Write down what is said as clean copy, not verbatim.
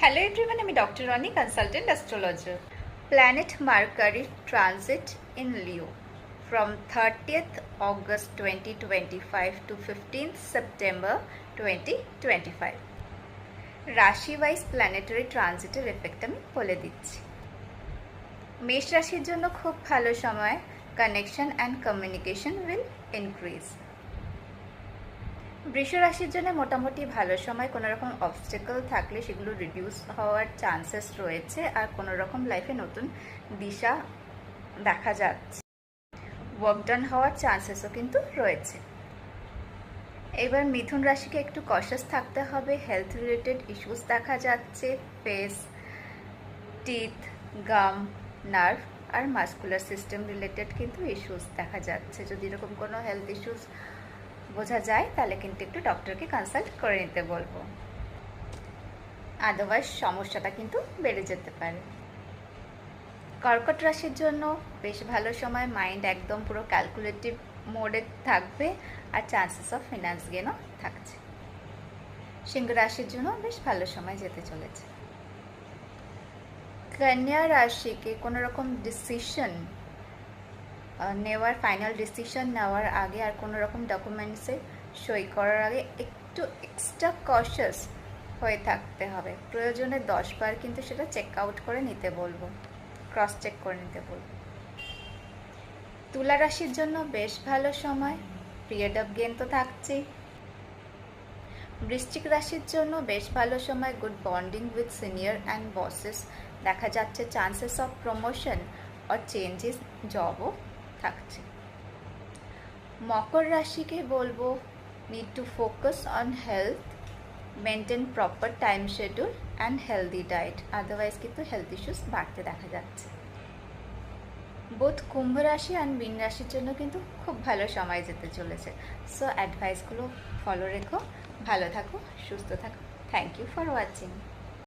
Hello everyone, I'm Dr. Rani, consultant astrologer. Planet Mercury transit in Leo from 30th August 2025 to 15th September 2025. রাশি wise planetary ট্রানজিটের effect আমি বলে দিচ্ছি। মেষ রাশির জন্য খুব ভালো সময়, connection and communication will increase. বৃষ রাশির জন্য মোটামুটি ভালো সময়, কোনো রকম অবস্টেকল থাকলে সেগুলো রিডিউস হওয়ার চান্সেস রয়েছে, আর কোনো রকম লাইফে নতুন দিশা দেখা যাচ্ছে, ওয়ার্ক ডান হওয়ার চান্সেসও কিন্তু রয়েছে। এবার মিথুন রাশিকে একটু কশাস থাকতে হবে, হেলথ রিলেটেড ইস্যুস দেখা যাচ্ছে, ফেস, টিথ, গাম, নার্ভ আর মাস্কুলার সিস্টেম রিলেটেড কিন্তু ইস্যুস দেখা যাচ্ছে। যদি এরকম কোনো হেলথ ইস্যুস বোঝা যায় তাহলে কিন্তু একটু ডক্টরকে কনসাল্ট করে নিতে বলবো, আদারওয়াইজ সমস্যাটা কিন্তু বেড়ে যেতে পারে। কর্কট রাশির জন্য বেশ ভালো সময়, মাইন্ড একদম পুরো ক্যালকুলেটিভ মোডে থাকবে আর চান্সেস অফ ফিনান্স গেনও থাকছে। সিংহ রাশির জন্য বেশ ভালো সময় যেতে চলেছে। কন্যা রাশিকে কোনো রকম ডিসিশন নেওয়ার, ফাইনাল ডিসিশন নেওয়ার আগে আর কোনো রকম ডকুমেন্টসে সই করার আগে একটু এক্সট্রা কশাস হয়ে থাকতে হবে। প্রয়োজনে 10 বার কিন্তু সেটা চেক আউট করে নিতে বলবো, ক্রস চেক করে নিতে বলবো। তুলা রাশির জন্য বেশ ভালো সময়, পিরিয়ড অফ গেন তো থাকছেই। বৃশ্চিক রাশির জন্য বেশ ভালো সময়, good bonding with senior and bosses দেখা যাচ্ছে, চান্সেস অফ প্রমোশন আর চেঞ্জেস জবও থাকছে। মকর রাশিকে বলবো need to focus on health, maintain proper time schedule and healthy diet, otherwise কিন্তু হেলথ ইস্যুস বাড়তে দেখা যাচ্ছে। বোধ কুম্ভ রাশি অ্যান্ড মীন রাশির জন্য কিন্তু খুব ভালো সময় যেতে চলেছে। সো অ্যাডভাইসগুলো ফলো রেখো, ভালো থাকো, সুস্থ থাকো। Thank you for watching.